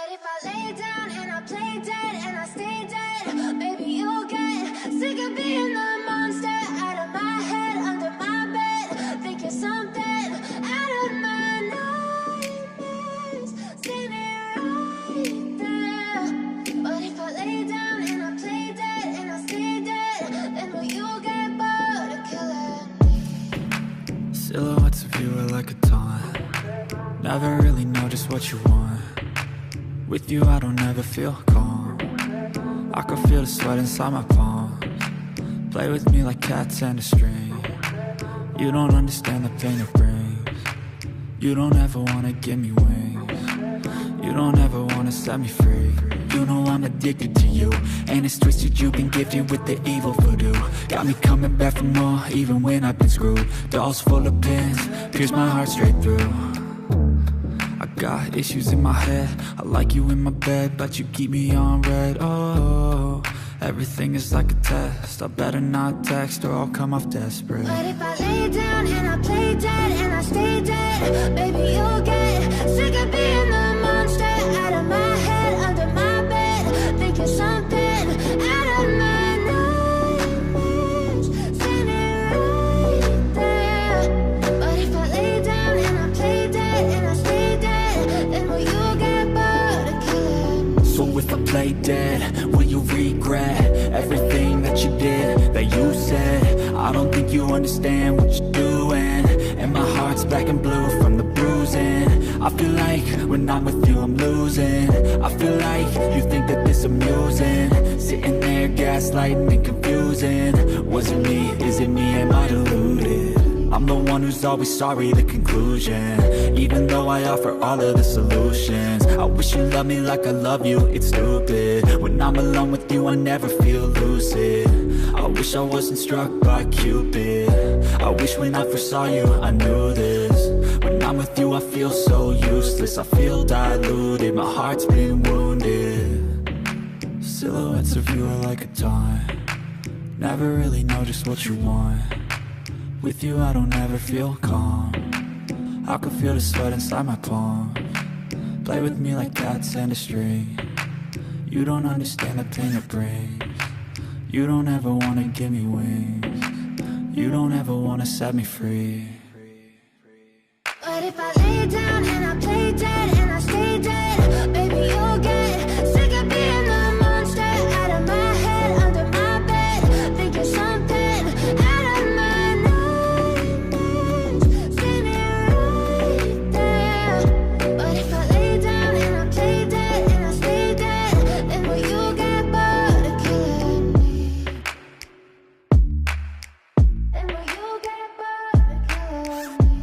But if I lay down and I play dead and I stay dead, maybe you'll get sick of being the monster out of my head, under my bed, thinking something out of my nightmares, standing right there. But if I lay down and I play dead and I stay dead, then will you get bored of killing me? Silhouettes of you are like a taunt. Never really know just what you want. With you I don't ever feel calm. I can feel the sweat inside my palms. Play with me like cats and a string. You don't understand the pain it brings. You don't ever wanna give me wings. You don't ever wanna set me free. You know I'm addicted to you, and it's twisted, you've been gifted with the evil voodoo. Got me coming back for more, even when I've been screwed. Dolls full of pins, pierce my heart straight through. I got issues in my head, I like you in my bed, but you keep me on red. Oh, everything is like a test, I better not text or I'll come off desperate. But if I lay down and I play dead and I stay dead, maybe you'll get sick of being the monster out of my head, under my bed, thinking something out of my nightmares, standing right there. But if I lay down and I play dead and I stay dead, then will you get bored of killing me? So if I play dead, will you regret everything that you did, that you said? I don't think you understand what you're doing, and my heart's black and blue from the bruising. I feel like when I'm with you I'm losing. I feel like you think that this amusing, sitting there gaslighting and confusing. Was it me? Is it me? Am I deluded? I'm the one who's always sorry, the conclusion, even though I offer all of the solutions. I wish you loved me like I love you, it's stupid. When I'm alone with you I never feel lucid. I wish I wasn't struck by Cupid. I wish when I first saw you I knew this. When I'm with you I feel so useless, I feel diluted, my heart's been wounded. Silhouettes of you are like a taunt. Never really know just what you want. With you I don't ever feel calm. I can feel the sweat inside my palms. Play with me like cats and a string. You don't understand the pain it brings. You don't ever wanna give me wings. You don't ever wanna set me free. But if I lay down and I play dead and I stay dead, maybe you'll get sick of being the monster out of my head, under my bed, thinking something out of my nightmares, standing right there. But if I lay down and I play dead and I stay dead, then will you get bored of killing me? Then will you get bored of killing me?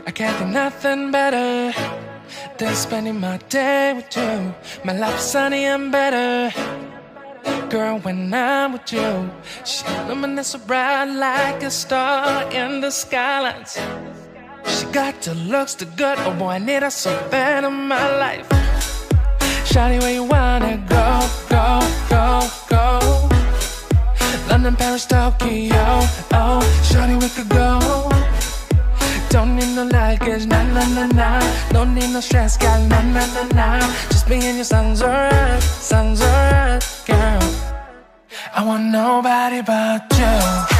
I can't think nothing better than spending my day with you. My life's sunny and better, girl, when I'm with you. She illuminates so bright like a star in the skylines. She got the looks, the good, oh boy, I need her so bad in my life. Shawty, where you wanna go, go, go, go? London, Paris, Tokyo, oh, shawty, we could go. Don't need no luggage, nah, nah, nah, nah. Don't need no stress, girl, nah, nah, nah, nah. Just me and your sounds alright, girl. I want nobody but you.